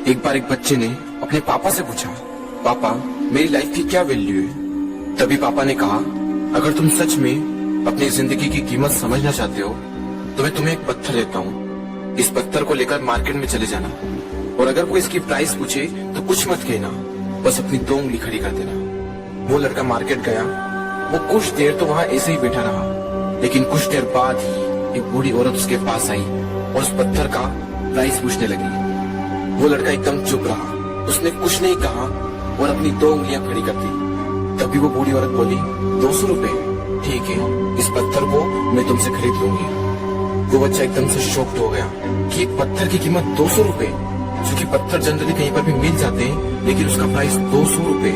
एक बार एक बच्चे ने अपने पापा से पूछा, पापा मेरी लाइफ की क्या वैल्यू है। तभी पापा ने कहा, अगर तुम सच में अपनी जिंदगी की कीमत समझना चाहते हो तो मैं तुम्हें एक पत्थर देता हूँ। इस पत्थर को लेकर मार्केट में चले जाना और अगर कोई इसकी प्राइस पूछे तो कुछ मत कहना, बस अपनी 2 उंगली खड़ी कर देना। वो लड़का मार्केट गया। वो कुछ देर तो वहाँ ऐसे ही बैठा रहा, लेकिन कुछ देर बाद ही एक बूढ़ी औरत उसके पास आई और उस पत्थर का प्राइस पूछने लगी। वो लड़का एकदम चुप रहा, उसने कुछ नहीं कहा और अपनी 2 उंगलियां खड़ी कर दी। तभी वो बूढ़ी औरत बोली, 200 रुपए, ठीक है, इस पत्थर को मैं तुमसे खरीद लूंगी। वो बच्चा एकदम से शॉक्ड हो गया कि एक पत्थर की कीमत 200 रुपए, जो कि पत्थर जनरली कहीं पर भी मिल जाते हैं, लेकिन उसका प्राइस 200 रुपए।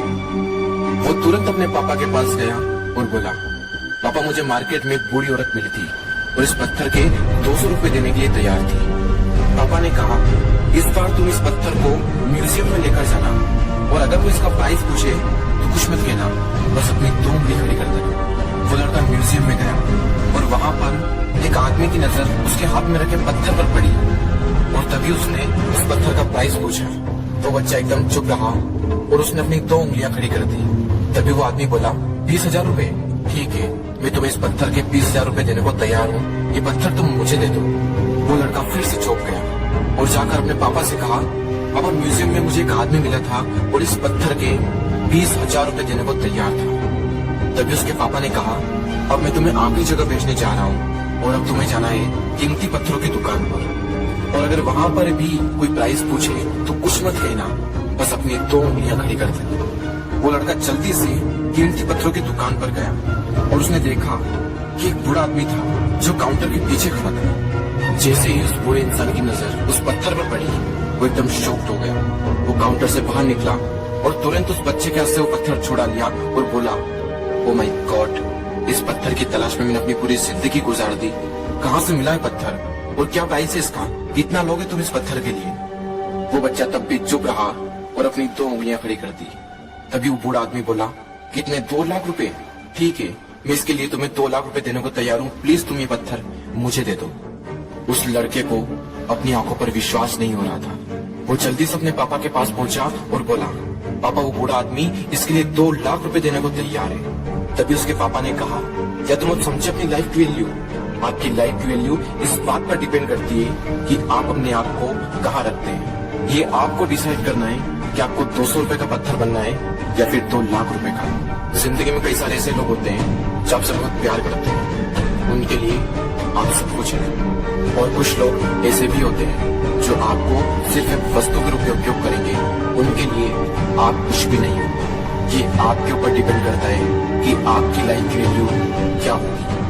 वो तुरंत अपने पापा के पास गया और बोला, पापा मुझे मार्केट में एक बूढ़ी औरत मिली थी और इस पत्थर के 200 रुपए देने के लिए तैयार थी। पापा ने कहा, इस बार तुम इस पत्थर को म्यूजियम में लेकर जाना और अगर वो इसका प्राइस पूछे तो कुछ मत कहना, बस अपनी 2 उंगली खड़ी कर देना। वो लड़का म्यूजियम में गया और वहाँ पर एक आदमी की नजर उसके हाथ में रखे पत्थर पर पड़ी और तभी उसने उस पत्थर का प्राइस पूछा। तो बच्चा एकदम चुप रहा और उसने अपनी 2 उंगलियां खड़ी कर दी। तभी वो आदमी बोला, 20,000 रुपए, ठीक है, मैं तुम्हें इस पत्थर के 20,000 रुपए देने को तैयार हूँ, ये पत्थर तुम मुझे दे दो। वो लड़का फिर से चौंक गया और जाकर अपने पापा से कहा, पापा म्यूजियम में मुझे एक आदमी मिला था और इस पत्थर के 20,000 रुपए देने को तैयार था। तभी उसके पापा ने कहा, अब मैं तुम्हें आखिरी जगह भेजने जा रहा हूँ और अब तुम्हें जाना है कीमती पत्थरों की दुकान पर और अगर वहाँ पर भी कोई प्राइस पूछे तो कुछ मत कहना, बस अपनी 2 उंगलियां खड़ी कर देना। वो लड़का जल्दी से कीमती पत्थरों की दुकान पर गया और उसने देखा कि एक बूढ़ा आदमी था जो काउंटर के पीछे खड़ा था। जैसे ही उस बूढ़े इंसान की नजर उस पत्थर पर पड़ी, वो एकदम शॉक्ड हो गया। वो काउंटर से बाहर निकला और तुरंत उस बच्चे के हाथ से वो पत्थर छुड़ा लिया और बोला, ओ माय गॉड, इस पत्थर की तलाश में मैंने अपनी पूरी जिंदगी गुजार दी। कहाँ से मिला है पत्थर और क्या प्राइस है इसका, कितना लोगे तुम इस पत्थर के लिए। वो बच्चा तब भी चुप रहा और अपनी 2 उंगलियां खड़ी कर दी। तभी वो बूढ़ा आदमी बोला, कितने, 2 लाख रुपए, ठीक है, मैं इसके लिए तुम्हें 2 लाख रुपए देने को तैयार हूँ, प्लीज तुम ये पत्थर मुझे दे दो। उस लड़के को अपनी आंखों पर विश्वास नहीं हो रहा था। वो जल्दी से अपने पापा के पास पहुंचा और बोला, पापा वो बूढ़ा आदमी इसके लिए 2 लाख रुपए देने को तैयार है। तभी उसके पापा ने कहा, क्या तुम अब समझे अपनी लाइफ की वैल्यू? आपकी लाइफ की वैल्यू इस बात पर डिपेंड करती है कि आप अपने आप को कहाँ रखते हैं। ये आपको डिसाइड करना है कि आपको 200 रुपए का पत्थर बनना है या फिर 2 लाख रुपए का। जिंदगी में कई सारे ऐसे लोग होते हैं जो आपसे बहुत प्यार करते हैं, उनके लिए आप सब कुछ है, और कुछ लोग ऐसे भी होते हैं जो आपको सिर्फ एक वस्तु के रूप में उपयोग करेंगे, उनके लिए आप कुछ भी नहीं हो। ये आपके ऊपर डिपेंड करता है कि आपकी लाइफ की वैल्यू क्या होगी।